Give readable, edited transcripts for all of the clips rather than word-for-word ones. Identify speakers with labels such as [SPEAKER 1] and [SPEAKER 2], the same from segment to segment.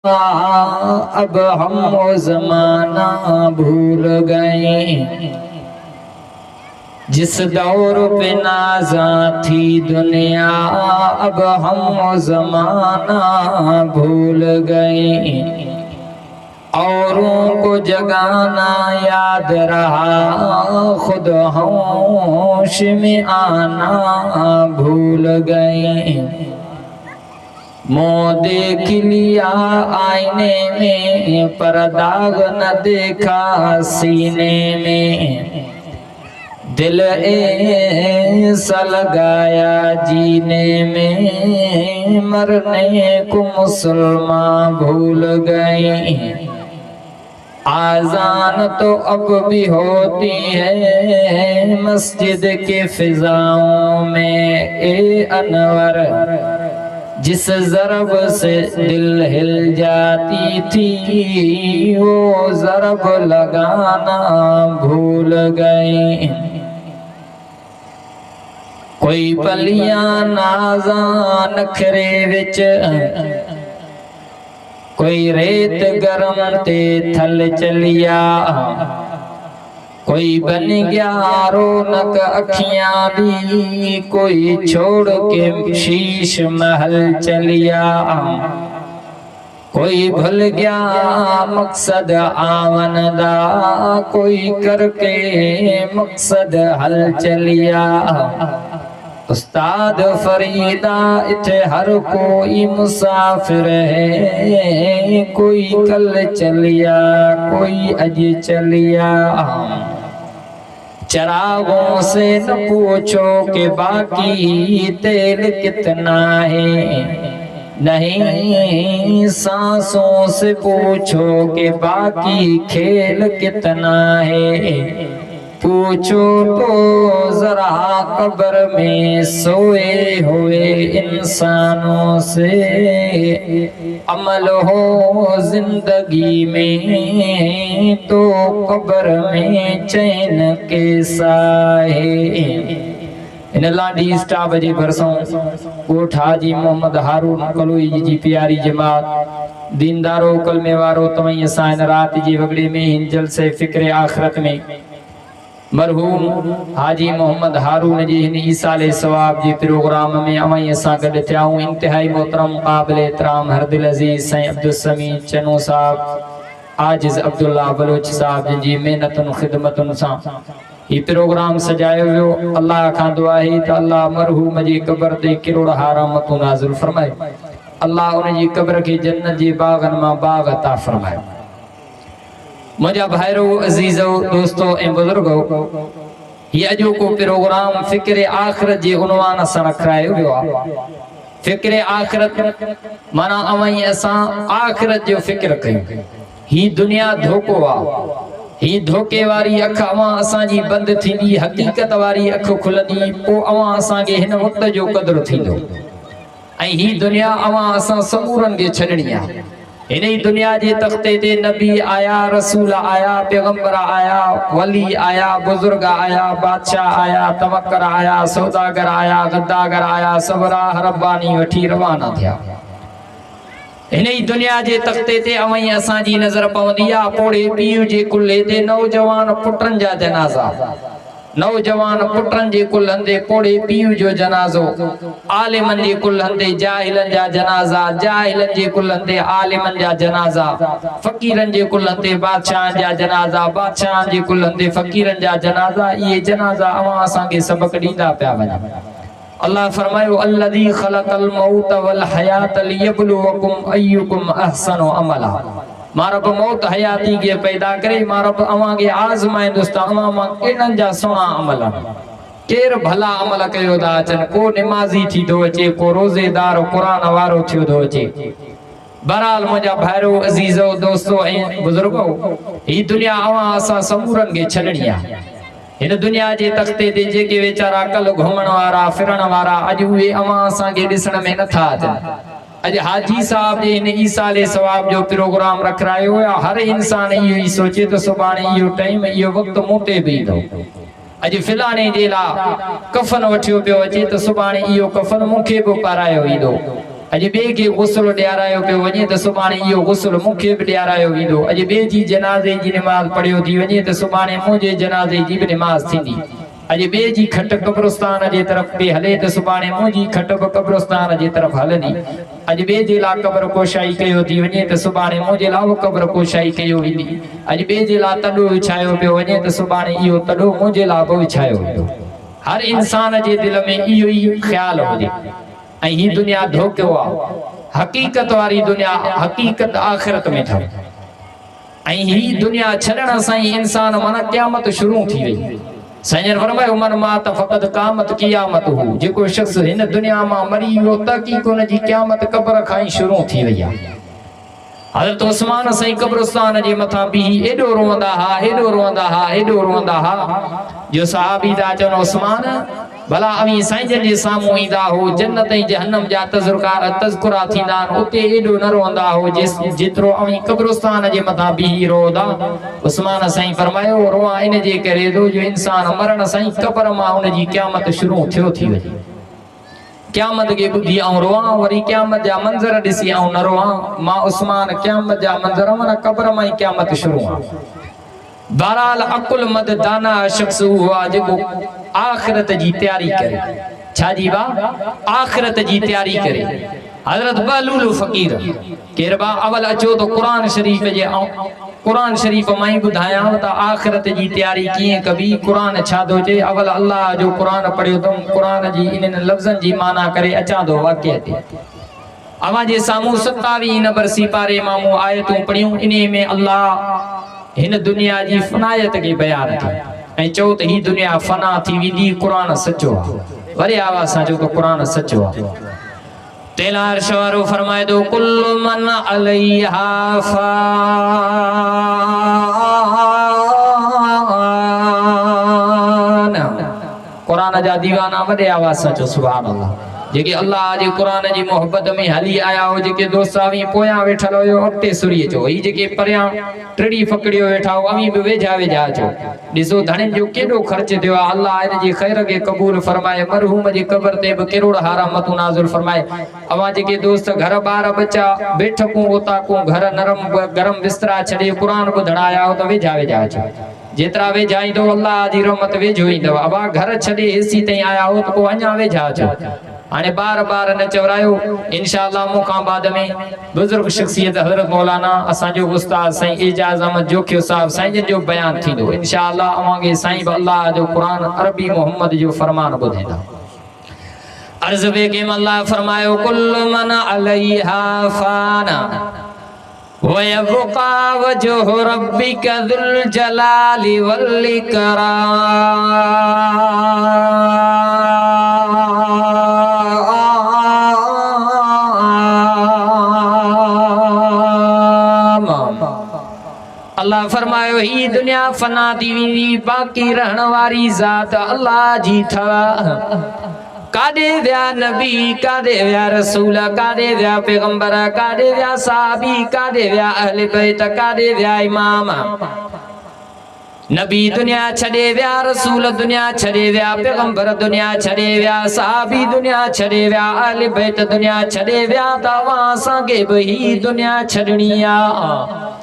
[SPEAKER 1] अब हम वो जमाना भूल गए जिस दौर पे नाज़ा थी दुनिया। अब हम वो जमाना भूल गए। औरों को जगाना याद रहा, खुद होश में आना भूल गए। मुँह देख लिया आईने में, पर दाग न देखा सीने में। दिल ऐसा लगाया जीने में, मरने को मुसलमान भूल गए। आज़ान तो अब भी होती है मस्जिद के फिजाओं में। ए अनवर जिस ज़रब से दिल हिल जाती थी, वो ज़रब लगाना भूल गए। कोई पलियां नाज़ा नखरे विच, कोई रेत गरम ते थल चलिया। कोई बन गया रौनक अखियां दी, कोई छोड़ के शीश महल चलिया। कोई भूल गया मकसद आवन दा, कोई करके मकसद हल चलिया। उस्ताद फरीदा इथे हर कोई मुसाफिर है, कोई कल चलिया कोई अज चलिया। चरागों से न पूछो कि बाकी तेल कितना है, नहीं सांसों से पूछो कि बाकी खेल कितना है। पूछो तो जरा कब्र में सोए हुए इंसानों से, अमल हो जिंदगी में तो कब्र में चैन के साए। इन लाडी स्टाफ जे भरसों कोठ हाजी मोहम्मद हारून कलोई जी प्यारी जमात दीनदारो कलमे वारो तवई असां इन रात जी वगड़े में हिन जलसे फिक्र आखिरत में मरहूम हाजी मोहम्मद हारून जी हिन ईसाले सवाब जी प्रोग्राम में अवई असां गड थियाऊं। इंतहाई मोहतरम काबिल एहतराम हरदिल अजीज सैयद अब्दुल समी चनो साहब, आजिज अब्दुल्ला बलोच साहब जिन जी मेहनतुन खिदमतुन सां ही प्रोग्राम सजायो वियो। अल्लाह खां दुआ है त अल्लाह मरहूम जी कब्र ते किरोड़ रहमतूं नाज़िल फरमाए। अल्लाह उन जी कब्र के जन्नत जी बागन मां बाग अता फरमाए। मुझा भाइरो अजीजो दोस्तों ए बुजुर्गो, ये अजो को प्रोग्राम फिक्र आखिरत जे उन्वान सां रखायो वियो आ। फिक्र आखिरत माना अवई असां आखिरत जो फिक्र कयूं। ही दुनिया धोखो आ, ही धोखे वारी अख अवां असां जी बंद थींदी, हकीकत वारी अख खुलंदी, पो अवां असां के हिन वक्त जो कदर थींदो। ऐं ही दुनिया अवां असां समूरन के छड़नी आ। इन दुनिया जे तख्ते ते नबी आया, रसूल आया, पैगंबर आया, वली आया, बुजुर्ग आया, बादशाह आया, तवक्कर आया, सौदागर आया, गद्दागर आया, सबरा रब्बानी वठी रवाना थिया। इन दुनिया जे तख्ते ते अवई असां जी नजर पवंदी आ पोड़े पीउ जे कुल्हे ते नौजवान पुटन जा जनाजा। नौजवान पुटन जे कुल हंदे पोड़े पीउ जो जनाजो, आलिमन जे कुल हंदे जाहिलन जा जनाजा, जाहिलन जे कुल हंदे आलिमन जा जनाजा, फकीरन जे कुल हंदे बादशाहन जा जनाजा, बादशाहन जे कुल हंदे फकीरन जा जनाजा। ये जनाजा अवां असां के सबक दींदा पिया वञन। अल्लाह फरमायो अल्लज़ी खलक़ल मौत वल हयात लियब्लुवकुम अय्युकुम अहसनु अमला। मारब मौत हयाती के पैदा करे, मारब अवां के आज़माइंदुस्ता अवां मां केडन जा सुणा अमल, केर भला अमल कयो दा अचन। को नमाज़ी थी दो अचे, को रोज़ेदार कुरान वारो थियो दो अचे। बहरहाल मुझा भाइरो अजीजो दोस्तों ए बुजुर्गो, ही दुनिया अवां असां समूरन के छड़नी आ। इन दुनिया जे तख्ते ते जेके वेचारा कल घुमण वारा फिरण वारा अज उहे अवां असां के दिसण में नथा अचन। अज हाजी साहब जे इन ईसाले सवाब जो प्रोग्राम रखरायो हुआ। हर इंसान इहो ही सोचे तो सुभाणे इहो टाइम इहो वक्त मूंते बींदो। अज फिलाने जे ला कफन वठियो पियो अचे तो सुभाणे इहो कफन मूंखे बि पारायो ईंदो। अज बे के गुस्ल ॾियारायो पियो वञे त सुभाणे इहो गुस्ल मूंखे बि ॾियारायो वेंदो। अज बे जी जनाज़े जी नमाज़ पढ़ियो थी वञे त सुभाणे मुंहिंजे जनाज़े जी बि नमाज़ थींदी। अज बे जी खट कब्रस्तान जे तरफ़ पे हले त सुभाणे मुंहिंजी खट बि कब्रस्तान जे तरफ़ हलंदी। अज बे जे लाइ क़ब्र कोशाई कयो थी वञे त सुभाणे मुंहिंजे लाइ बि क़ब्र कोशाई कयो वेंदी। अज बे जे लाइ तॾो विछायो पियो वञे त सुभाणे इहो तॾो मुंहिंजे लाइ बि विछायो वेंदो। हर इंसान जे दिल में इहो ई ख्याल हुजे। ऐं ही दुनिया धोखो आहे, हकीकत वारी दुनिया हकीकत आखिरत में अथव। ऐं ही दुनिया छॾण सां ई इंसान माना क़यामत शुरू थी वई। साईं फरमायो मन मात फ़क़त क़यामत क़यामत हू, जेको शख़्स हिन दुनिया मां मरी वियो तहक़ीक़ उन जी क़यामत क़ब्र खां ई शुरू थी वई आहे। हज़रत उस्मान साईं कब्रस्तान जे मथां बीही एॾो रोअंदा हा, एॾो रोअंदा हा, एॾो रोअंदा हा जो सहाबी था चवनि उस्मान भला अवी साईं जन जे साम्हूं ईंदा हो जन्नत ऐं जहन्नम जा तज़कुरा थींदा आहिनि उते एॾो न रोअंदा हो जेतिरो अवी कब्रस्तान जे मथां बीही रोअंदा। उस्मान साईं फरमायो रोआ इन जे करे थो जो इंसान मरण साईं क़ब्र मां उन जी क़यामत शुरू थियो थी वञे। क़यामत के ॿुधी ऐं रोआं, वरी क़यामत जा मंज़र ॾिसी ऐं न रोआं। मां उस्मान क़यामत जा मंज़र माना क़ब्र मां ई क़यामत शुरू आहे। बहरहाल अकुलमंद दाना शख्स उहो आहे जेको आखिरत जी तैयारी करे। छा जी बा? आखिरत जी तैयारी करे। हज़रत बहलूल फ़कीर केर बा अवल अचो तो कुरान शरीफ़ जे कुरान शरीफ़ मां ई ॿुधायां त आखिरत जी तैयारी कीअं कबी। कुरान छा थो चए? अवल अल्लाह जो कुरान पढ़ियो अथमि, कुरान जी इन्हनि लफ़्ज़नि जी माना करे अचां थो वाक़िअ ते। अवां जे साम्हूं 27 नंबर सिपारे मां मूं आयतूं पढ़ियूं। इन में अल्लाह हिन दुनिया जी फनायत के बयान कई ऐं चओ त ही दुनिया फना थी वेंदी, कुरान सचो आहे। वरी आवाज़ सां चओ त कुरान सचो आहे। तेलार शवारो फरमाए दो कुल्लु मन अलैहा फान। कुरान जा दीवाना वॾे आवाज़ सां चओ सुभान अल्लाह। जेके अल्लाह जे कुरान जी मोहब्बत में हली आया हो, जेके दोस्त अवी पोयां वेठल हुयो अॻिते सुरीअ चो, ही जेके परियां टिड़ी फकड़ियो वेठा हो अवी बि वेझा वेझा अचो। ॾिसो धणिन जो केॾो ख़र्च थियो आहे। अल्लाह इन जी ख़ैर खे क़बूल फरमाए, मरहूम जी क़ब्र ते बि किरोड़ रहमतूं नाज़िल फरमाए। अवां जेके दोस्त घर ॿार बच्चा बेठकूं ओताकूं घर नरम गरम बिस्तरा छॾे कुरान ॿुधण आया हो त वेझा वेझा अचो। जेतिरा वेझा ईंदो अल्लाह जी रहमत वेझो ईंदव। अबा घर छॾे एसी ताईं आया हो त पोइ अञा वेझा अचो। हाणे बार बार न चवरायो। इंशाअल्लाह मुखां बाद में बुजुर्ग शख्सियत हज़रत मौलाना असांजो उस्ताद साईं एजाज़ अहमद जोखियो साहब साईं जन जो बयान थींदो। इंशाअल्लाह अवांखे साईं अल्लाह जो कुरान अरबी मोहम्मद जो फरमान ॿुधाईंदा। अर्ज़ बे के अल्लाह फरमायो कुल्लु मन अलैहा फाना व यबका वजहु रब्बिका ज़ुल जलाली वल इकराम। अल्लाह फरमायो ही दुनिया फना थी वेंदी, बाक़ी रहण वारी ज़ात अल्लाह जी थव। काॾे विया नबी, काॾे विया रसूल, काॾे विया पैगंबर, काॾे विया साहबी, काॾे विया अहले बैत, काॾे विया इमाम। नबी दुनिया छॾे विया, रसूल दुनिया छॾे विया, पैगंबर दुनिया छॾे विया, साहबी दुनिया छॾे विया, अहले बैत दुनिया छॾे विया। त अवां असांखे बि ही दुनिया छॾणी आहे।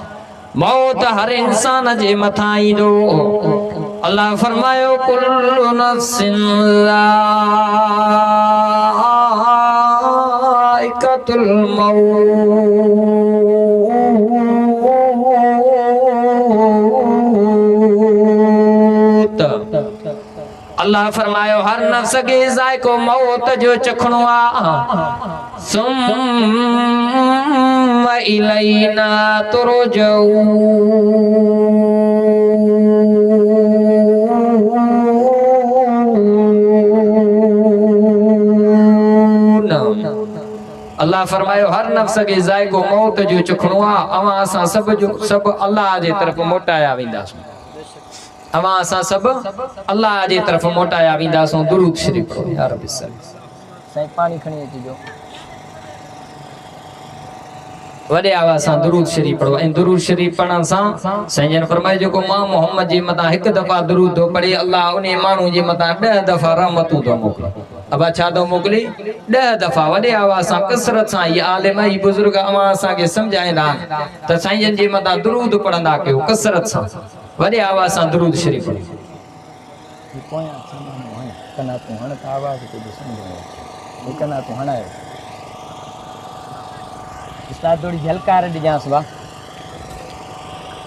[SPEAKER 1] मौत हर इंसान जे मथां ईंदो। अल्लाह फरमायो कुल्लु नफ्सिन ज़ाइक़तुल मौत। अल्लाह फरमायो हर नफ्स के ज़ाइक़ो मौत जो चखणो आहे। सुम्म इलैना तुरजऊन। अल्लाह फरमायो हर नफ्स के ज़ाइक़ो मौत जो चखणो आहे। अवां असां सभु अल्लाह जे तरफ़ मोटाया वेंदासीं। अवां असां सभु अल्लाह जे तरफ़ मोटाया वेंदासीं। दुरूद शरीफ़ पढ़ो या रब्बी साईं पानी खणी अचिजो। वॾे आवाज़ सां दुरूद शरीफ़ पढ़ो। ऐं दुरूद शरीफ़ पढ़ण सां साईं जन फरमाए जेको मां मोहम्मद जे मथां हिकु दफ़ा दुरूद थो पढ़े अल्लाह उन माण्हू जे मथां 10 दफ़ा रहमतूं थो मोकिले। अब छा तो मोकली 10 दफ़ा वॾे आवाज़ सां कसरत सां ये आलिम ही बुजुर्ग अवां असां के समझाइंदा त साईं जे मथा दुरूद पढ़ंदा कयो कसरत सां वॾे आवाज़ सां दुरूद शरीफ
[SPEAKER 2] कना तू हण त आवाज़ को समझो कना तू हणायो उस्ताद थोड़ी झलकार ॾिजांसि वाह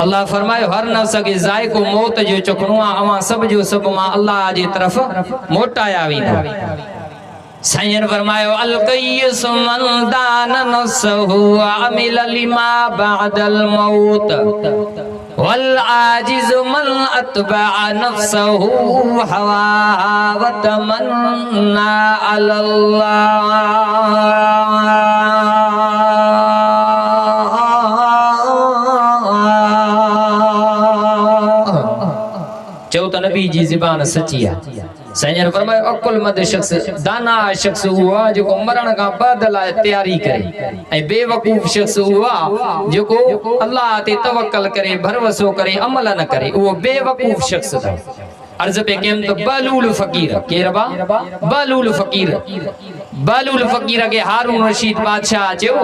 [SPEAKER 1] अल्लाह फरमायो हर नफ्स के जायको मौत जो चुकणो आहे अवां सब जो सब मां अल्लाह जी तरफ मोटाया वेंदा साईं फरमायो अल कय्यस मन दान नफ्सहु अमिल लिमा बअदल मौत वल आजिज मन अतबा नफ्सहु हवा व तमन्ना अल्लाह चो तो नबी जी ज़बान सच्ची है साईं फरमायो अकुलमंद शख्स दाना शख्स हुआ जो मरण का बाद लाइ तैयारी करे ऐं बेवकूफ शख्स हुआ जो अल्लाह ते तवक्कल करे भरोसो करे अमल न करे वो बेवकूफ शख्स था अर्ज पे केम तो बलूल फकीर केरबा बलूल फकीर के हारून रशीद बादशाह चयो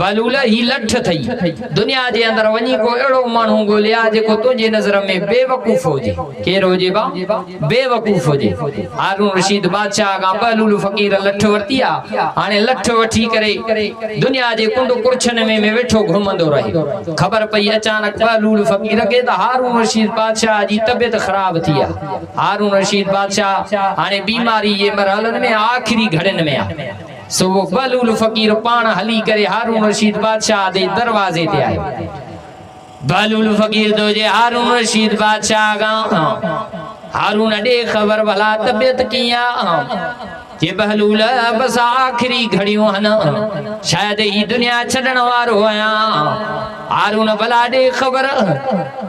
[SPEAKER 1] बलूल ही लठ थई दुनिया जे अंदर वनी को एड़ो मानू गोलिया जेको तुझे नजर में बेवकूफ होजे केर होजे बा बेवकूफ होजे हारून रशीद बादशाह का बलूल फकीर लठ वरतिया हाने लठ वठी करे दुनिया जे कुंड कुरछन में वेठो घुमंदो रहे खबर पई अचानक बलूल फकीर के त हारून रशीद बादशाह जी तबियत खराब थिया हारून रशीद बादशाह हाने बीमारी ये मरहलन में आखिरी घड़न में सो वो बलूल फकीर पान हली करे हारून रशीद बादशाह दे दरवाजे ते आयो बलूल फकीर दो जे हारून रशीद बादशाह गा हारून दे खबर भला तबियत किया जे बहलूल बस आखिरी घड़ियों हन शायद ही दुनिया छड़न वारो आया हारून भला दे खबर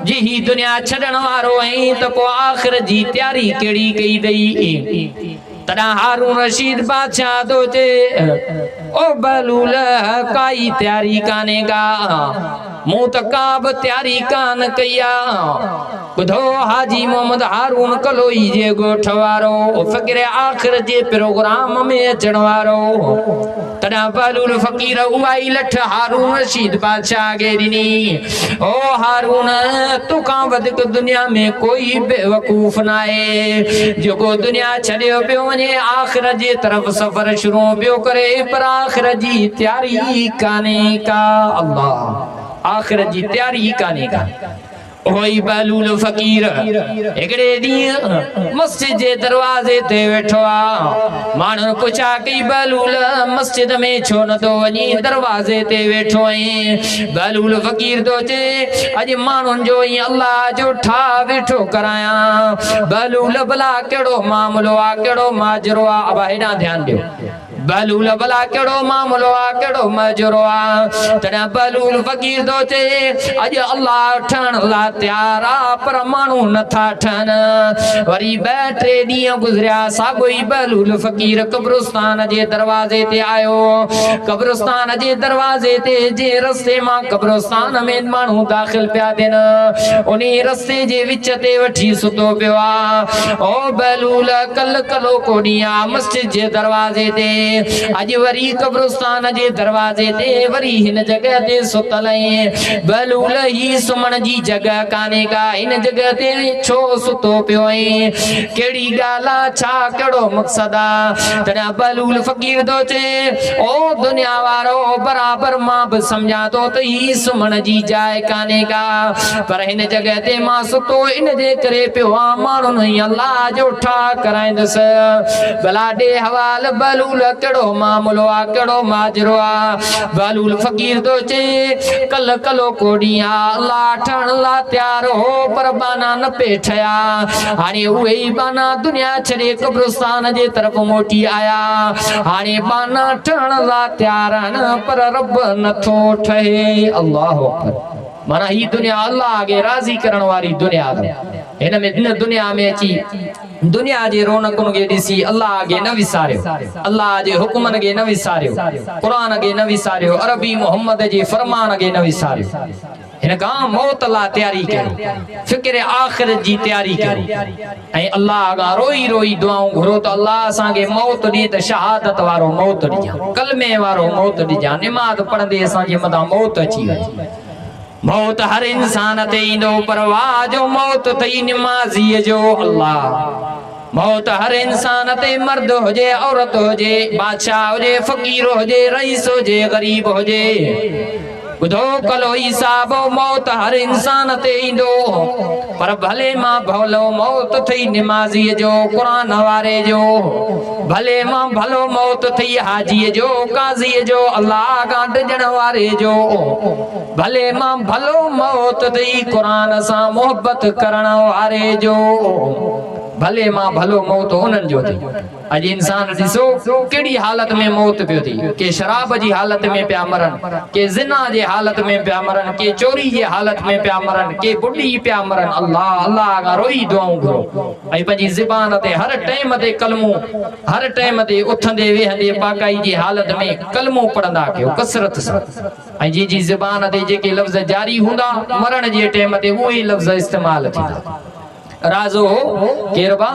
[SPEAKER 1] जी ही दुनिया छड़न वारो है तो को आखिर जी तैयारी केड़ी कई दई तड़ा हारून रशीद बादशाह दो जे ओ बलूल काई तैयारी काने का मुंह त काब तैयारी कान कया बुधो हाजी मोहम्मद हारून कलोई जे गोठ वारो फकीर आखिर जे प्रोग्राम में अचण वारो तड़ा बलूल फकीर उवाई लठ हारून रशीद बादशाह के दिनी ओ हारून तू का वधिक दुनिया में कोई बेवकूफ ना है जो दुनिया छड़ियो पियो वने आखिर जे तरफ सफर शुरू पियो करे पर आखिर जी तैयारी काने का अल्लाह आखिर जी तैयारी काने का ओई बलूल फकीर एकड़े दी मस्जिद जे दरवाजे ते वेठो आ मानन पुछा कई बलूल मस्जिद में छो न तो वनी दरवाजे ते वेठो है बलूल फकीर दो जे अज मानन जो ही अल्लाह जो ठा वेठो कराया बलूल भला केड़ो मामलो आ केड़ो माजरो आ अब हेडा ध्यान दियो बलूल भला केड़ो मामलो आ केड़ो माजरो आ तना बलूल फकीर दो जे अज अल्लाह ठण ला त्यारा पर मानू न था ठन वरी बैठे दिया गुजरिया सागोई बलूल फकीर कब्रिस्तान जे दरवाजे ते आयो कब्रिस्तान जे दरवाजे ते जे रस्ते मां कब्रिस्तान में मानू दाखिल पिया देन उनी रस्ते जे विच ते वठी सुतो पियो आ ओ बलूल कल कलो कोडिया मस्जिद जे दरवाजे ते आज वरी कब्रिस्तान जे दरवाजे ते वरी हिन जगह ते सुतल बलूल ही सुमन जी जगह काने का इन जगह ते छो सुतो पियो केड़ी गाला छा केड़ो मकसदा तना बलूल फकीर दो चे ओ दुनिया वारो बराबर मां ब समझा तो ही सुमन जी जाए काने का पर इन जगह ते मां सुतो इन जे करे पियो मानू नहीं अल्लाह जो ठा कराइंदस भला दे हवाल बलूल केड़ो मामलो आ केड़ो माजरो आ बलूल फकीर दो चे कल कलो कोडिया अल्लाह ठण ला त्यार हो पर बाना न पेठया हाने उहे बाना दुनिया छड़े कब्रिस्तान जे तरफ मोटी आया हाने बाना ठण ला त्यार न पर रब न थो ठहे अल्लाह अकबर माना ही दुनिया अल्लाह आगे राजी करण वाली दुनिया इन में इन दुनिया में अची दुनिया जे रौनकुन के दिसी अल्लाह आगे न विसारियो अल्लाह जे हुक्मन के न विसारियो कुरान के न विसारियो अरबी मोहम्मद जे फरमान के न विसारियो हिनका मौत ला तैयारी करो फिक्र आखिरत जी तैयारी करो ऐं अल्लाह का रोई रोई दुआऊं घुरो तो अल्लाह असां के मौत दी त शहादत वारो मौत दिजा कलमे वारो मौत दिजा नमाज पढ़ंदे असां जे मथा मौत अची वई मौत हर इंसान ते ईंदो पर वाह जो मौत थई नमाज़ीअ जो अल्लाह मौत हर इंसान ते मर्द हुजे औरत हुजे बादशाह हुजे फकीर हुजे रईस हुजे गरीब हुजे बुधो कलो हिसाब मौत हर इंसान ते ईंदो पर भले मां भलो मौत थई नमाज़ी जो कुरान वारे जो भले मां भलो मौत थई हाजी जो काजी जो अल्लाह का डजण वारे जो भले मां भलो मौत थई कुरान सा मोहब्बत करण वारे जो भले मां भलो मौत उन्हनि जो थी अज इंसान ॾिसो कहिड़ी हालत में मौत पियो थी के शराब जी हालत में पिया मरन के जिना जे हालत में पिया मरन के चोरी जे हालत में पिया मरन के बुढ़ी पिया मरन अल्लाह अल्लाह का रोई दुआऊं घुरो ऐं पंहिंजी ज़बान ते हर टाइम ते कलमो हर टाइम ते उथंदे वेहंदे पाकाई जी हालत में कलमो पढ़ंदा कयो कसरत सां ऐं जी ज़बान ते जेके लफ़्ज़ जारी हूंदा मरण जे टाइम ते उहे लफ़्ज़ इस्तेमाल थींदा राज़ो हो केरबा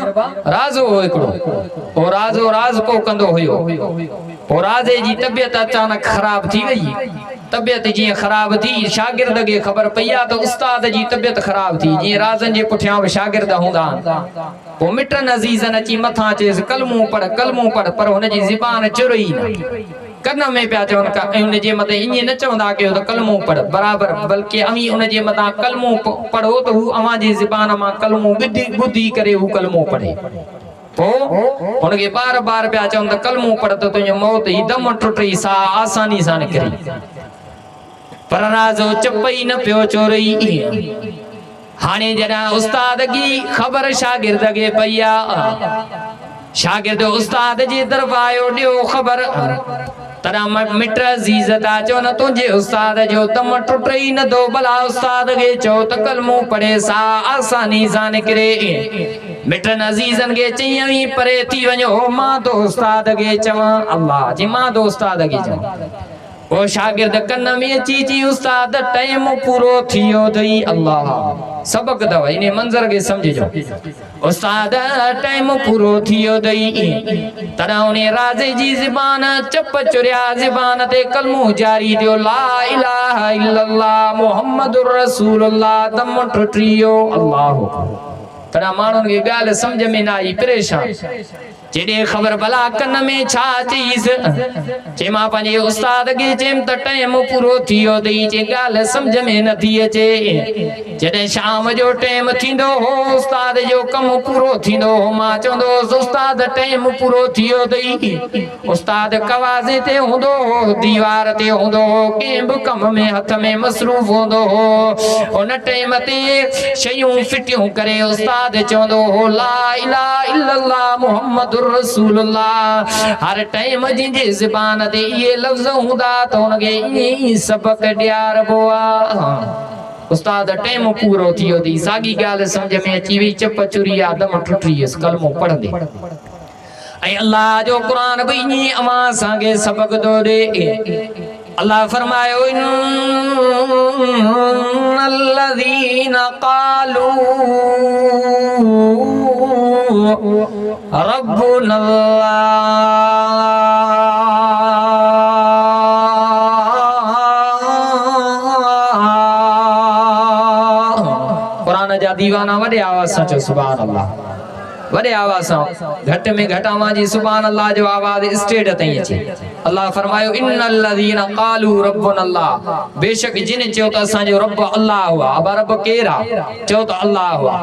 [SPEAKER 1] राज़ो हो एकड़ो ओ राज़ो राज़ को कंदो हुयो ओ राज़े जी तबियत अचानक खराब थी वई तबियत जी खराब थी शागिर्द के खबर पईया तो उस्ताद जी तबियत खराब थी जी राज़न जे पुठियां शागिर्द हुंदा ओ मिटन अजीजन अची मथा चेस कलमो पढ़ पर हुन जी ज़बान चुरई न कन में पिया चवन का उन जे मते इन न चवंदा के तो कलमो पढ़ बराबर बल्कि अमी उन जे मता कलमो पढ़ो तो हु अवा जी ज़बान मा कलमो बुद्धि करे हु कलमो पढ़े तो उनके बार बार पिया चवन त कलमो पढ़ तो तुझो मौत ही दम टुटई सा आसानी सा निकरी पर राज़ो चपई न पियो चोरई हाने जरा उस्ताद की खबर शागिर्द के पईया शागिर्द उस्ताद जी तरफ आयो ॾियो खबर तरा मिट अजीज़ता चो न तुझे उस्ताद जो दम टुटई न दो भला उस्ताद के चो त कलमो पढ़े सा आसानी सा निकरे मिटन अजीजन के चई परे थी वञो मां तो उस्ताद के चवां अल्लाह जी मां तो उस्ताद के चवां ओ शागिर्द कन में चीची उस्ताद टाइम पूरो थियो थई अल्लाह सबक दवा इने मंजर के समझो उस्ताद टाइम पूरो थियो थई तरा उने राज़े जी ज़बान चप चुरिया ज़बान ते कलमो जारी दियो ला इलाहा इल्लल्लाह मुहम्मदुर रसूलुल्लाह दम टुटियो अल्लाह तरा माण्हुनि खे ॻाल्हि समझ में न आई परेशान जेडे खबर भला कन में छा चईस चे मां पंहिंजे उस्ताद के चेम त टाइम पूरो थियो थई चे ॻाल्हि समझ में न थी अचे जॾहिं शाम जो टाइम थींदो हो उस्ताद जो कम पूरो थींदो हो मां चवंदो उस्ताद टाइम पूरो थियो थई उस्ताद कवाज़े ते हूंदो हो दीवार ते हूंदो हो कंहिं बि कम में हथ में मसरूफ़ हूंदो हो उन टाइम ते शयूं फिटियूं करे उस्ताद चवंदो हो ला इलाहा इल्लल्लाह मुहम्मदुर रसूलुल्लाह हर टाइम जिंजे ज़बान ते ये लफ्ज़ हूंदा त उनके ई सबक ॾियारबो आ उस्ताद टाइम पूरो थियो थी सागी ॻाल्हि समझ में अची वई चप चुरी आदम टुटी कलमो पढ़ंदे ऐं अल्लाह जो कुरान भी ईअं अवां असांखे सबक थो ॾे अल्लाह फरमायो इन्नल्लज़ीना क़ालू रब्बुनल्लाह कुरान जा दीवाना वॾे आवाज़ सां चओ सुभान अल्लाह वॾे आवाज़ सां घट में घट आवाज़ जी सुभान अल्लाह जो आवाज़ स्टेज ताईं अचे अल्लाह फरमायो इन्नल्लज़ीना क़ालू रब्बुनल्लाह बेशक जिन चयो त असांजो रब अल्लाह हुआ अब रब केरा चयो त अल्लाह हुआ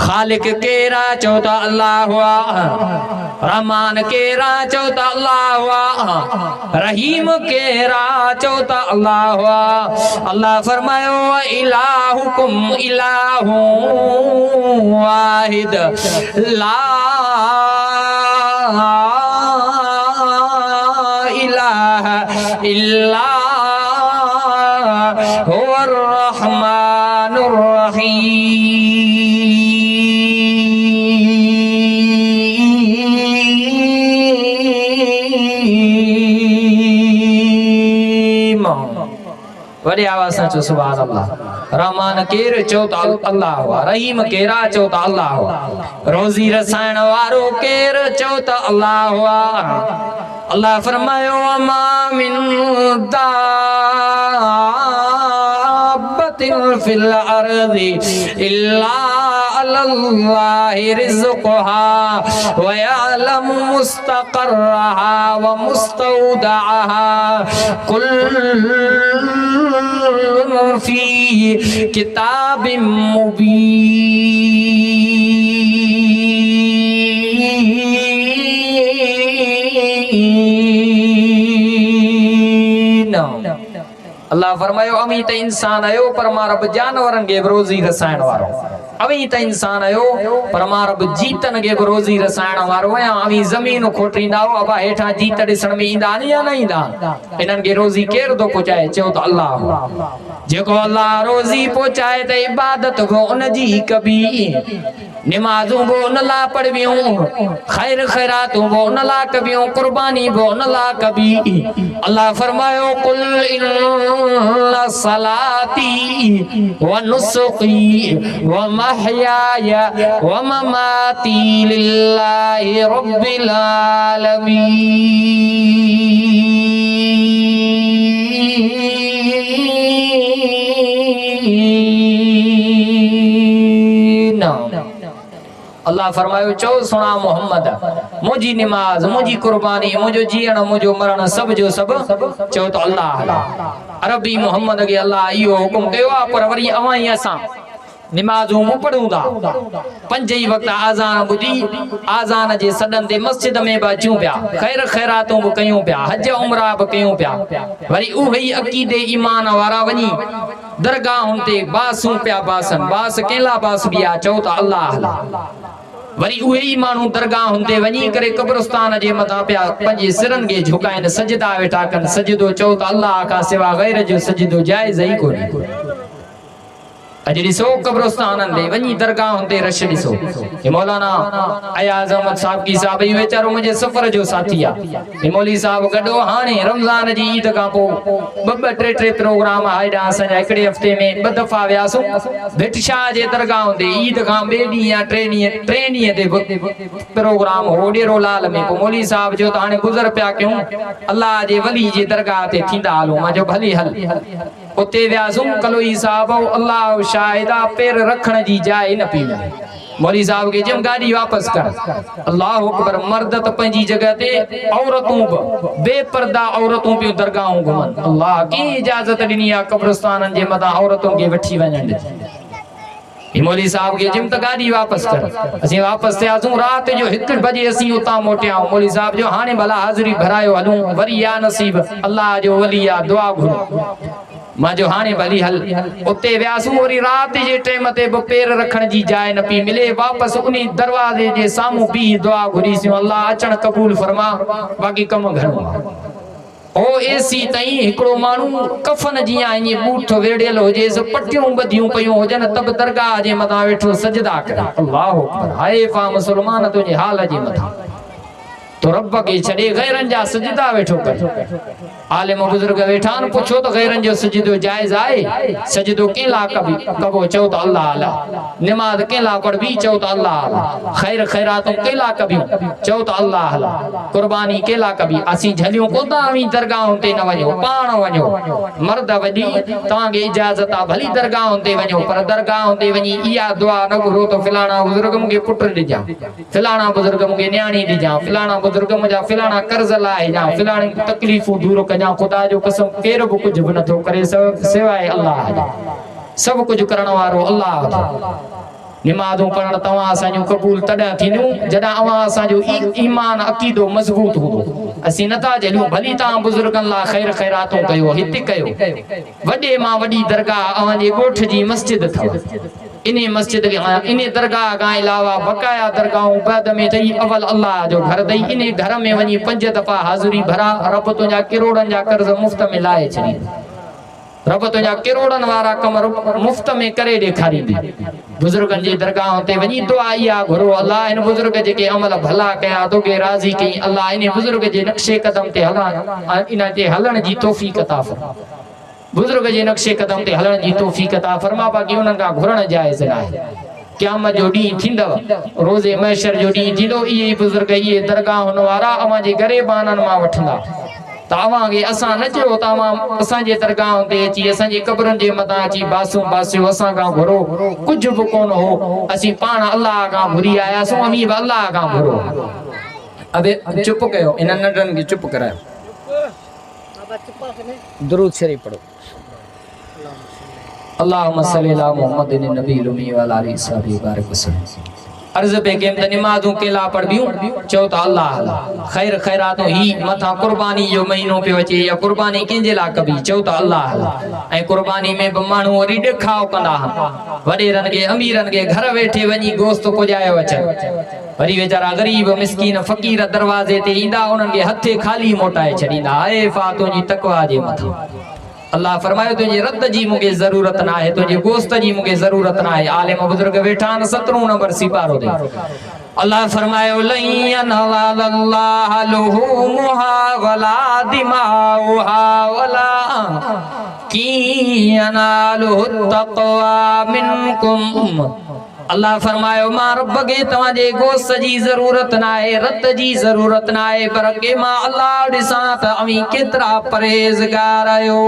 [SPEAKER 1] खालिक केरा चयो त अल्लाह हुआ रहमान केरा चयो त अल्लाह हुआ रहीम केरा चयो त अल्लाह हुआ अल्लाह फरमायो इलाहुकुम इलाहु वाहिद ला इलाहा इल्ला हुवर रहमानुर रहीम वॾे आवाज़ सां चओ सुभान अल्लाह। रहमान केर चओ त अल्लाह हुआ। रहीम केरा चओ त अल्लाह हुआ। रोज़ी रसाइण वारो केर चओ त अल्लाह हुआ। अल्लाह फरमायो अमा मिन दाब्बतिन फिल अर्ज़ि इल्ला अल्लाहि रिज़्क़ुहा व यअलमु मुस्तक़र्रहा व मुस्तौदअहा कुल्लुन फी किताबिम मुबीन। अल्लाह फरमायो अमी त इंसान आयो पर मां रब जानवरन खे रोज़ी रसाइण वारो। अवी त इंसान आयो पर मां रब जीतन खे रोज़ी रसाइण वारो आहियां। अवी ज़मीन खोटींदा हो अबा हेठां जीत ॾिसण में ईंदा या न ईंदा। इन्हनि खे रोज़ी केरु थो पहुचाए चओ त अल्लाह। जेको अल्लाह रोज़ी पहुचाए त इबादत बि उनजी कबी। नमाज़ूं बि उन लाइ पढ़बियूं, खैर खैरातूं बि उन लाइ कबियूं, कुर्बानी बि उन लाइ कबी। अल्लाह फरमायो कुल इन्ना सलाती व नुस्की व महयाय व ममाती लिल्लाहि रब्बिल आलमीन। अल्लाह फरमायो चो सुना मोहम्मद मुझी नमाज मुझी कुर्बानी मुझो जीअण मुझो मरण सब जो सब चो तो अल्लाह। अरबी मोहम्मद के अल्लाह इहो हुकुम कयो आ पर वरी अवां ई असां नमाज़ूं पढ़ूं था। 5 ई वक्त आज़ान ॿुधी आज़ान जे सदन ते मस्जिद में बि अचूं पिया, खैर खैरातूं बि कयूं पिया, हज उमरा बि कयूं पिया। वरी उहे ई अक़ीदे ईमान वारा वञी दरगाहुनि ते बासूं पिया बासन। बास केला बास बिया चओ त अल्लाह। वरी उहे ई माण्हू दरगाहुनि ते वञी करे कब्रस्तान जे मथां पिया पंहिंजे सिरनि खे झुकाइनि, सजदा वेठा कनि। सजदो चओ त अल्लाह खां सिवा गैर जो सजदो जाइज़ ई कोन्हे। अज ॾिसो कब्रस्ताननि ते वञी दरगाहुनि ते रश ॾिसो। मौलाना अयाज़ अहमद साहब की साहब इहो वीचारो मुंहिंजे सफ़र जो साथी आहे। मौली साहब गॾो हाणे रमज़ान जी ईद खां पोइ ॿ टे प्रोग्राम हेॾा असांजा हिकिड़े हफ़्ते में 2 दफ़ा वियासीं भिटशाह जे दरगाहुनि ते। ईद खां ॿिए ॾींहुं या 3 ॾींहं ते प्रोग्राम हो ॾेरो लाल में। पोइ मौली साहब जो त हाणे गुज़र पिया कयूं, अल्लाह जे वली जे दरगाह ते थींदा हलूं। मां चयो भली हल। उते वियासीं कलोई साहब अल्लाह शाहिदा पैर रखण जी जाइ न पई मिले। मौली साहब के जम गाड़ी वापस कर। अल्लाह अकबर। मर्द त पंहिंजी जगह ते, औरतूं बि बेपर्दा औरतूं पियूं दरगाहूं घुमनि। अल्लाह की इजाज़त ॾिनी आहे कब्रस्ताननि जे मथां औरतुनि खे वठी वञण। मौली साहब के जिम त गाड़ी वापस कर। असीं वापस थियासीं रात जो 1 बजे असीं उतां मोटिया। मौली साहब जो हाणे भला हाज़िरी भरायो हलूं, वरी या नसीब अल्लाह जो वली आ दुआ घुरो। मां जो हाणे भली हल। उते वियासीं वरी रात जे टाइम ते बि पैर रखण जी जाइ न पई मिले। वापस उन दरवाजे जे साम्हूं बि दुआ घुरीसीं, अल्लाह अचण क़बूल फरमा, बाक़ी कम घणो आहे। ओ एसी ताईं हिकिड़ो माण्हू कफन जीअं ईअं बूठ वेड़ियल हुजेसि, पटियूं ॿधियूं पयूं हुजनि, तब दरगाह जे मथां वेठो सजदा करे। अल्लाह अकबर। हाय फा मुसलमान तुंहिंजे हाल जे मथां तो रब के छड़े गैरन जा सजदा वेठो कर। आलिम बुजुर्ग वेठा न पुछो तो गैरन जो सजदो जायज आए? सजदो केला कबो चओ त अल्लाह अल्लाह। नमाज केला पढ़बी चओ त अल्लाह अल्लाह। खैर खैरातों केला कबियूं चओ त अल्लाह अल्लाह। कुर्बानी केला कबी। असी झलियूं कोदा वी दरगाहुनि ते न वञो, पाण वञो। मर्द वॾी तव्हां खे इजाज़त आहे भली दरगाहुनि ते वञो, पर दरगाहुनि ते वञी इहा दुआ न घुरो तो फिलाना बुजुर्ग मूंखे पुट ॾिजां, फिलाना बुजुर्ग मूंखे न्याणी ॾिजां, फिलाना बुजुर्ग मुंहिंजा फिलाना कर्ज लाइ जा, फिलाणी तकलीफ़ूं दूर कजां। खुदा जो कसम केर बि कुझु बि नथो करे सिवाय अल्लाह। सभु कुझु करण वारो अल्लाह। नमाज़ूं पढ़ण तव्हां असांजूं क़बूल तॾहिं थींदियूं जॾहिं अवां असांजो ईमान अक़ीदो मज़बूत हूंदो। असीं नथा झलियूं भली तव्हां बुजुर्गनि लाइ खैर खैरातूं कयो, हिते कयो। वॾे मां वॾी दरगाह अव्हांजे ॻोठ जी मस्जिद अथव। इन मस्जिद इन दरगाह खां अलावा बकाया दरगाहूं बाद में अथई। अवल अल्लाह जो घर अथई। इन घर में वञी 5 दफ़ा हाज़िरी भरा, रब तुंहिंजा किरोड़नि जा कर्ज़ मुफ़्त में लाहे छॾी। रब तुंहिंजा किरोड़नि वारा कम मुफ़्त में करे ॾेखारींदी। बुजुर्गनि जी दरगाह ते वञी दुआ इहा घुरो, अल्लाह इन बुजुर्ग जेके अमल भला कया तोखे राज़ी कई, अल्लाह इन बुजुर्ग जे नक्शे कदम ते हलण, इन ते हलण जी तौफ़ीक़ अता फरमा। बुजुर्ग जे नक्शे कदम ते हलण जी तौफीक अता फरमा बाकी उन्हनि खां घुरण जायज़ नाहे क़यामत जो ॾींहुं थींदव रोज़े महशर जो ॾींहुं थींदो इहे बुजुर्ग इहे दरगाहनि वारा अवां जे ग़रीबाननि मां वठंदा तव्हां खे असां न चयो तव्हां असांजे दरगाहनि ते अची असांजी क़बरुनि जे मथां अची बासूं बासियो असां खां घुरो कुझु बि कोन हो असीं पाण अल्लाह खां घुरी आयासीं अमीं बि अल्लाह खां घुरो अबे चुप कयो इन्हनि नंढनि खे चुप करायो
[SPEAKER 2] दुरूद शरीफ पढ़ो
[SPEAKER 1] अल्लाहुम्मा सल्ली अला मुहम्मदिन नबील उम्मी व अला आलिहि सहबी बारिक वसल्लम अर्ज पे केम त नमाजूं केला पढ़बियूं चओ त अल्लाह खैर खैरातूं ही मथा कुर्बानी जो महीनो पे अचे या कुर्बानी कंहिंजे लाइ कबी चओ त अल्लाह ऐं कुर्बानी में बि माण्हू वरी ॾेखाव कंदा वॾेरनि खे अमीरनि खे घर वेठे वञी गोश्त पुॼायो अचनि वरी वेचारा गरीब मिसकीन फ़क़ीर दरवाज़े ते ईंदा उन्हनि खे हथे खाली मोटाए छॾींदा आहे फातूं जी तकवा जे मथां अल्लाह फरमायो तुझे रद जी मुझे जरूरत ना है तुझे गोश्त जी मुझे जरूरत ना है आलिम बुजुर्ग बैठा 17 नंबर सिपारो दे अल्लाह फरमायो लयनल्लाह लुहुमुहा वला दिमाउहा वला कियनालुहु तक़वा मिनकुम अल्लाह फरमायो मां रब के तवाजे गोश्त जी जरूरत ना है रत जी जरूरत ना है पर के मां अल्लाह ॾिसां त अमी केतरा परहेज़गार आयो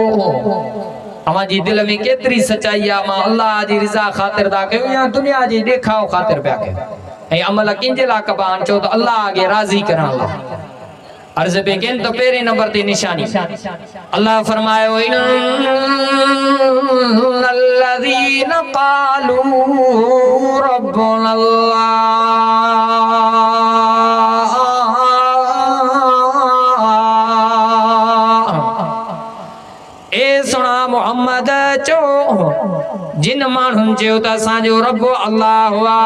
[SPEAKER 1] अवां जी दिल में केतरी सच्चाई आ मां अल्लाह जी रिज़ा ख़ातिर दा कयो या दुनिया जी ॾेखाव ख़ातिर पिया कयो ऐं अमल किंजे ला कबान चो त अल्लाह के राज़ी करण ला अर्ज पे केन तो पहले नंबर ते निशानी अल्लाह फरमायो इन्नल्लज़ीना क़ालू रब्बुनल्लाह ए सुना मोहम्मद चो जिन माण्हुनि चयो त असांजो रब अल्लाह हुआ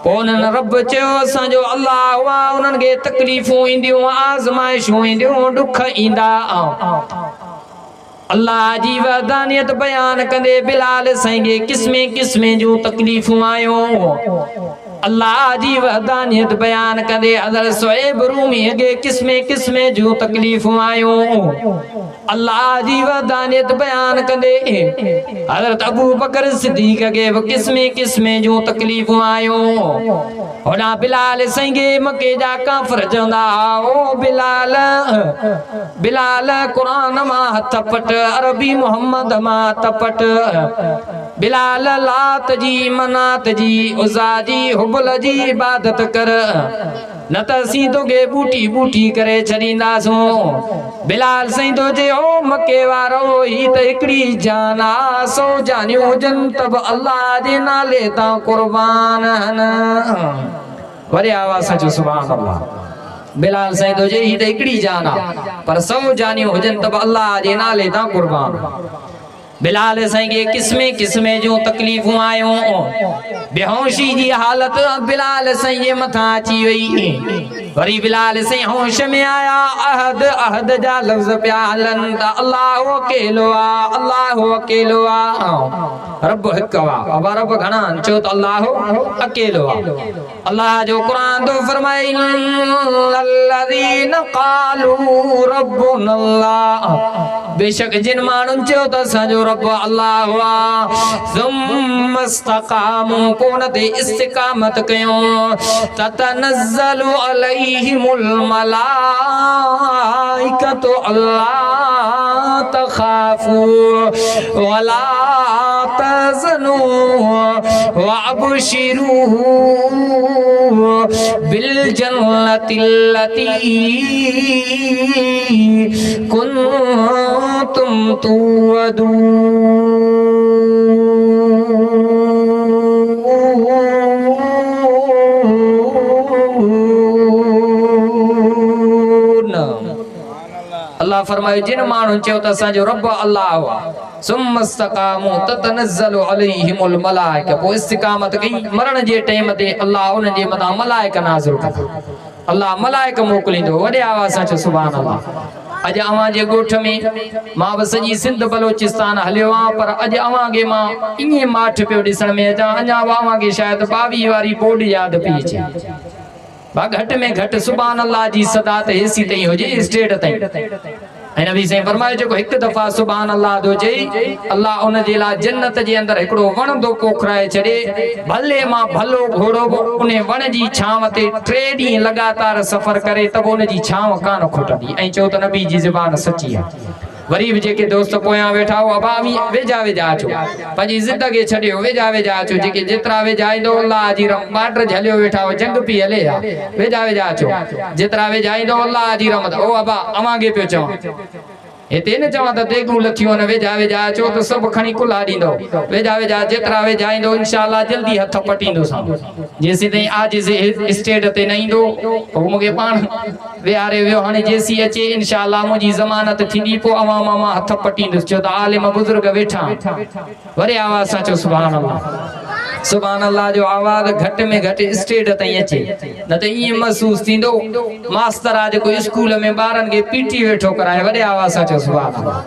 [SPEAKER 1] उन्हनि रब चयो असांजो अल्लाह हुआ उन्हनि खे तकलीफ़ूं ईंदियूं आज़माइशूं ईंदियूं ॾुख ईंदा अल्लाह जी वहदानियत बयान कंदे बिलाल साईं खे क़िस्मे क़िस्मे जूं तकलीफ़ूं आयूं अल्लाह जी वहदानियत बयान कंदे हज़रत शुएब रूमी खे क़िस्मे क़िस्मे जूं तकलीफ़ूं आयूं अल्लाह जी वहदानियत बयान कंदे हज़रत अबू बकर सिद्दीक़ खे बि क़िस्मे क़िस्मे जूं तकलीफ़ूं आयूं होॾां बिलाल साईं खे मके जा काफ़िर चवंदा ओ बिलाल बिलाल क़ुरान मां हथ पट अरबी मोहम्मद मां हथ पट बिलाल लात जी मनात जी उज़ा जी हुबल जी इबादत कर न त असीं तोखे बूटी बूटी करे छॾींदासूं बिलाल साईं तो जे ओ मके वारो ही त हिकिड़ी जान आ 100 जानियूं हुजनि त बि अल्लाह जे नाले तां कुर्बान आहिनि वरी आवाज़ सां चओ सुभान अल्लाह बिलाल साईं तो जे ही त हिकिड़ी जान आ पर 100 जानियूं हुजनि त बि अल्लाह जे नाले तां कुर्बान बिलाल साईं के किस्मे किस्मे जो तकलीफूं आयूं बेहोशी जी हालत बिलाल साईं जे मथा अची वई वरी बिलाल साईं होश में आया अहद अहद जा लफ्ज़ पिया हलन त अल्लाह अकेलो आ अल्लाह अकेलो आ रब हिकु आ अब रब घणा चो त अल्लाह अकेलो आ अल्लाह जो कुरान तो फरमाए अल्लज़ीना क़ालू रब्बुनल्लाह बेशक जिन माण्हुनि चयो त असांजो रब अल्लाह हुआ सुम्मा इस्तक़ामू कोन ते इस्तिक़ामत कयो ततनज़्ज़लु अलैहिमुल मलाइकतु अल्ला तख़ाफू वला तज़नू वअबशिरू बिल जन्नतिल्लती कुन्तुम तुअदून अल्लाह फरमाए जिन माण्हुनि चयो त असांजो रब अल्लाह हुआ सुम्मा इस्तक़ामू ततनज़्ज़लु अलैहिमुल मलाइका पोइ इस्तिक़ामत कई मरण जे टाइम ते अल्लाह उन जे मथां मलाइका नाज़िल कंदो अल्लाह मलाइका मोकिलींदो वॾे आवाज़ सां चओ सुभान अल्लाह अॼु अवां जे ॻोठ में मां बि सॼी सिंध बलोचिस्तान हलियो आहियां पर अॼु अवां खे मां ईअं माठ पियो ॾिसण में अचां अञा अवां खे शायदि 22 वारी बोर्ड यादि पई अचे घट में घट सुभान अल्लाह जी सदा ते हेसी ताईं हुजे स्टेट ताईं ऐं नबी साईं फरमायो जेको हिकु दफ़ा सुभान अल्लाह दो चई अल्लाह उन जे लाइ जन्नत जे अंदरि हिकिड़ो वणंदो पोखराए छॾे भले मां भलो घोड़ो उन वण जी छांव ते 3 ॾींहं लगातार सफ़र करे त उन जी छांव कान खुटंदी ऐं चओ त नबी जी ज़बान सची आहे वरी भी जेके दोस्त पोयां वेठा हो अबामी वेझा वेझा अचो पंहिंजी ज़िंदगी छॾियो वेझा वेझा अचो जेके जेतिरा वेझा ईंदो अल्लाह जी रहमत बार्डर झलियो वेठा हो जंग पई हले वेझा वेझा अचो जेतिरा वेझा ईंदो अल्लाह जी रहमत ओ अबा अवांगे पियो चवां हिते न चवां त देगूं लथियूं न वेझा वेझा अचो त सभु खणी कुल्हा ॾींदो वेझा वेझा जेतिरा वेझा ईंदो इंशाअल्लाह जल्दी हथ पटींदोसां जेसीं ताईं आज स्टेट ते न ईंदो पोइ मूंखे पाण विहारे वियो हाणे जेसीं अचे इंशाअल्लाह मुंहिंजी ज़मानत थींदी पोइ अवां मां हथ पटींदुसि छो त आलिम बुज़ुर्ग वेठा वरी आवाज़ सां चओ सुभान अल्लाह सुभान अल्लाह जो आवाज़ घटि में घटि स्टेट ताईं अचे न त ईअं महसूस थींदो मास्तर आहे जेको स्कूल में ॿारनि खे पीटी वेठो कराए वॾे आवाज़ सां चओ सुभान अल्लाह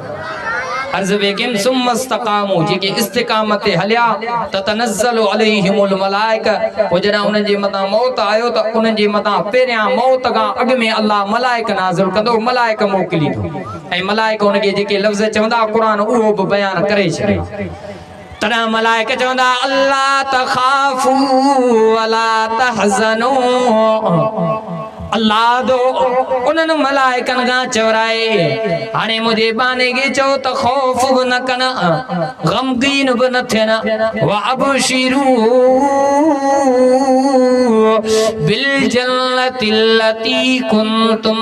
[SPEAKER 1] अर्ज़ बेकिन सुम्मस्तकामू जेके इस्तिकामत ते हलिया त तनज़्ज़लु अलैहिमुल मलाइका पोइ जॾहिं उन्हनि जे मथां मौत आयो त उन्हनि जे मथां पहिरियां मौत खां अॻु में अल्लाह मलाइक नाज़िल कंदो मलाइक मोकिलींदो ऐं मलाइक उनखे जेके लफ़्ज़ चवंदा क़ुरान उहो बि बयान करे छॾे तॾहिं मलाइक चवंदा अल्लाह तख़ाफू वला तहज़नू अल्लाह दो उन्हनि मलाइकनि खां चवराए हाणे मुंहिंजे बाने खे चओ त ख़ौफ़ बि न कनि ग़मगीन बि न थियनि व अबशिरू बिल जन्नति लती कुंतुम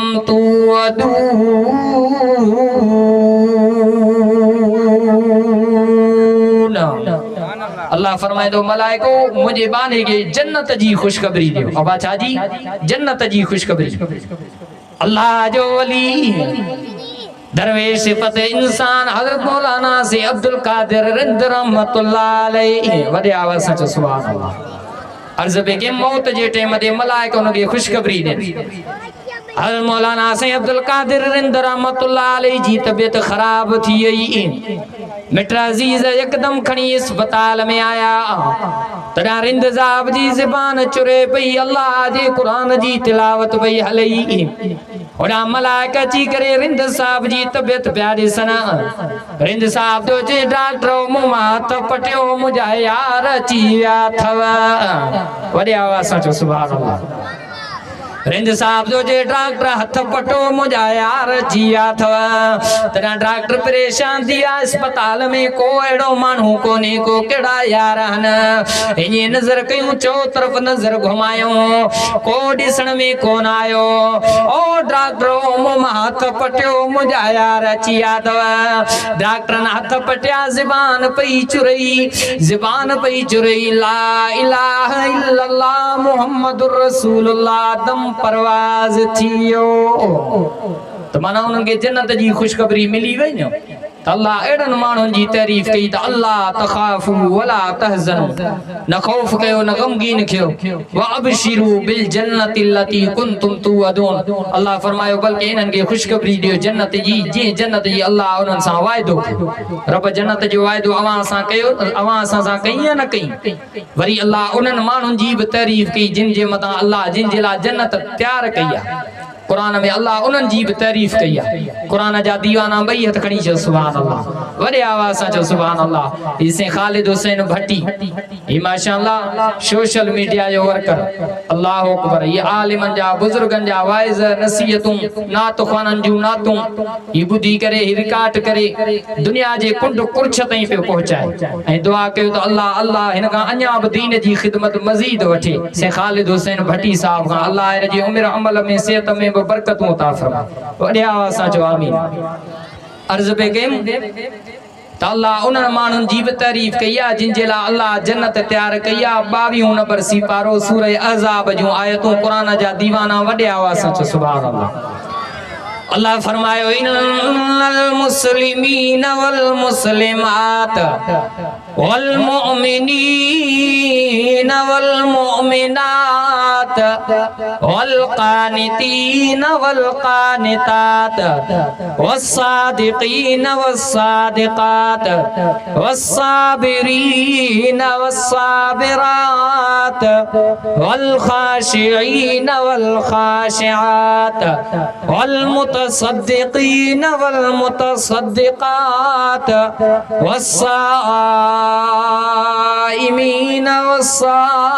[SPEAKER 1] अल्लाह फरमाए दो मलाइको मुझे बाने के जन्नत जी खुशखबरी दियो अब अच्छा जी जन्नत जी खुशखबरी अल्लाह जो वली दरवेश सिफत इंसान हज़रत मौलाना से अब्दुल कादिर रिंद रहमतुल्लाह अलैहि वडे आवाज़ सां सुभान अल्लाह अर्ज़ पे के मौत जे टाइम ते मलाइका उनखे खुशखबरी ॾिनी हज़रत मौलाना से अब्दुल कादिर रिंद रहमतुल्लाह अलैहि जी तबियत खराब थी वई मिट्रा अजीज एकदम खणी अस्पताल में आया तॾहिं रिंद साहब जी ज़बान चुरे पई अल्लाह जे कुरान जी तिलावत पई हलई होॾां मलाइका अची करे रिंद साहब जी तबियत पिया ॾिसनि रिंद साहब जो चए डॉक्टर मूं मां हथ पटियो मुंहिंजा यार अची विया अथव वॾे आवाज़ सां चओ सुभान अल्लाह रिंद साहब जो जे डॉक्टर हथ पटो मुंहिंजा यार अची विया अथव तॾहिं डॉक्टर परेशान थी विया अस्पताल में को अहिड़ो माण्हू कोन्हे को कहिड़ा यार आहिनि हीअं नज़र कयूं चओ तरफ़ नज़र घुमायूं को ॾिसण में कोन आयो ओ डॉक्टर मूं मां हथ पटियो मुंहिंजा यार अची विया अथव डॉक्टरनि हथ पटिया ज़बान पई चुरई ला इलाहा इल्लल्लाह मुहम्मदुर रसूलुल्लाह दम परवाज़ थियो त माना उन्हनि खे जन्नत जी खुशखबरी मिली वई न त अल्लाह अहिड़नि माण्हुनि जी तारीफ़ कई त अल्लाह तख़ाफू वला तहज़नू न ख़ौफ़ कयो न ग़मगीन थियो व अबशिरू बिल जन्नति लती कुंतुम तुअदून अल्लाह फरमायो बल्कि इन्हनि खे खुशखबरी ॾियो जन्नत जी जीअं जन्नत जी अल्लाह उन्हनि सां वाइदो कयो रब जन्नत जो वाइदो अवां सां कयो अवां असां सां कई या न कई वरी अल्लाह उन्हनि माण्हुनि जी बि तारीफ़ कई जिन जे मथां अल्लाह जिन जे लाइ जन्नत तयारु कई आहे कुरान में अल्लाह उन्हनि जी बि तारीफ़ कई आहे कुरान जा दीवाना ॿई हथ खणी चओ सुभान अल्लाह वॾे आवाज़ सां चओ सुभान अल्लाह इसे ख़ालिद हुसैन भट्टी ही माशाअल्लाह सोशल मीडिया जो वर्कर अल्लाह अकबर ये आलिमनि जा बुज़ुर्गनि जा वाइज़ नसीहतूं नात ख़वाननि जूं नातूं ही ॿुधी करे ही रिकॉर्ड करे दुनिया जे कुंड कुर्छ ताईं पियो पहुचाए ऐं दुआ कयो त अल्लाह अल्लाह हिन खां अञा बि दीन जी ख़िदमत मज़ीद वठे से ख़ालिद हुसैन भट्टी साहब खां अल्लाह हिन जी उमिरि अमल में सिहत में बरकतूं अता फरमाए वॾे आवाज़ सां चओ आमीन अर्ज़ पे कयमि त अल्लाह उन्हनि माण्हुनि जी बि तारीफ़ कई आहे जिन जे लाइ अल्लाह जन्नत तयारु कई आहे 22 नंबर सिपारो सूरह अहज़ाब जूं आयतूं क़ुरान जा दीवाना वॾे आवाज़ सां चओ सुभान अल्लाह अल्लाह फरमायो इन्नल मुस्लिमीन वल मुस्लिमात वल मुमिनीन वल मुमिनात वल्कानितीन वल्कानितात वस्सादिकीन वस्सादिकात वस्साबिरीन वस्साबिरात वल्खाशिईन वल्खाशिआत वल्मुतसद्दिकीन वल्मुतसद्दिकात वस्साइमीन वस्साइमात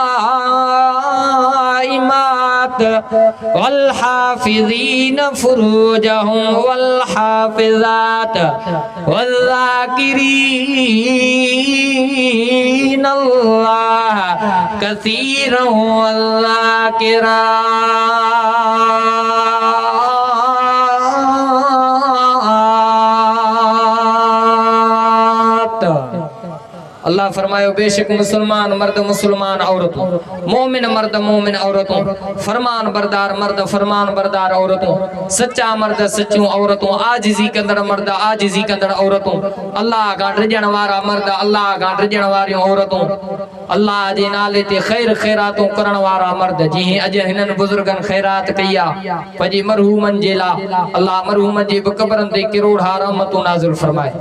[SPEAKER 1] वल्हाफिज़ीन फुरूजहुम वल्हाफिज़ात वज़्ज़ाकिरीन अल्लाह कसीरन वज़्ज़ाकिरात। अल्लाह फरमायो बेशक मुसलमान मर्द मुसलमान औरतों, मोमिन मर्द मोमिन औरतों, फरमान बरदार मर्द फरमान बरदार औरतों, सच्चा मर्द सच्चू औरतों, आजिज़ी कंदड़ मर्द आजिज़ी कंदड़ औरतों, अल्लाह खां रिजण वारा मर्द अल्लाह खां रिजण वारियूं औरतूं, अल्लाह जे नाले ते खैर खैरातूं करण वारा मर्द, जीअं अॼु हिननि बुज़ुर्गनि खैरात कई आहे पंहिंजे मरहूमनि जे लाइ, अल्लाह मरहूमनि जे बि क़बरनि ते किरोड़ा रहमतूं नाज़िल फरमाए।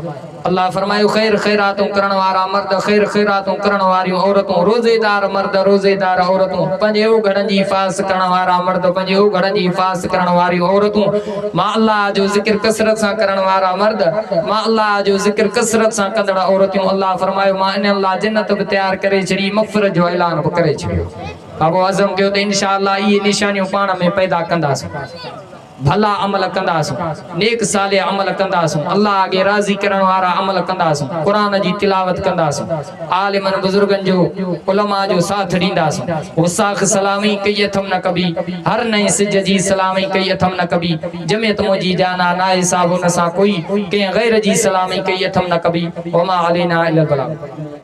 [SPEAKER 1] अल्लाह फरमायो खैर खैरातूं करण वारा मर्द खैर खैरातूं करण वारियूं औरतूं, रोज़ेदार मर्द रोज़ेदार औरतूं, पंहिंजे घरनि जी हिफ़ाज़त करण वारा मर्द पंहिंजे घरनि जी हिफ़ाज़त करण वारियूं औरतूं, मां अल्लाह जो ज़िक्र कसरत सां करण वारा मर्द, मां अल्लाह जो ज़िक्र कसरत सां कंदड़ औरतूं। अल्लाह फरमायो मां इन अल्लाह जन्नत बि तयार करे छॾी, मग़फ़िरत जो ऐलान बि करे छॾियो। बाबो आज़म कयो त इंशाअल्लाह इहे निशानियूं पाण में पैदा कंदासीं, भला अमल कंदासूं, नेक साले अमल कंदासूं, अल्लाह आगे राज़ी करण वारा अमल कंदासूं, कुरान जी तिलावत कंदासूं, आलिमन बुजुर्गन जो उलमा जो साथ ॾींदासूं, वसाख सलामी कई अथम न कभी, हर नई सिज जी सलामी कई अथम न कभी, जमियत मुजी जाना ना हिसाब न सा कोई, कंहिं गैर जी सलामी कई अथम न कभी, वमा अलैना इल्लल बलाग।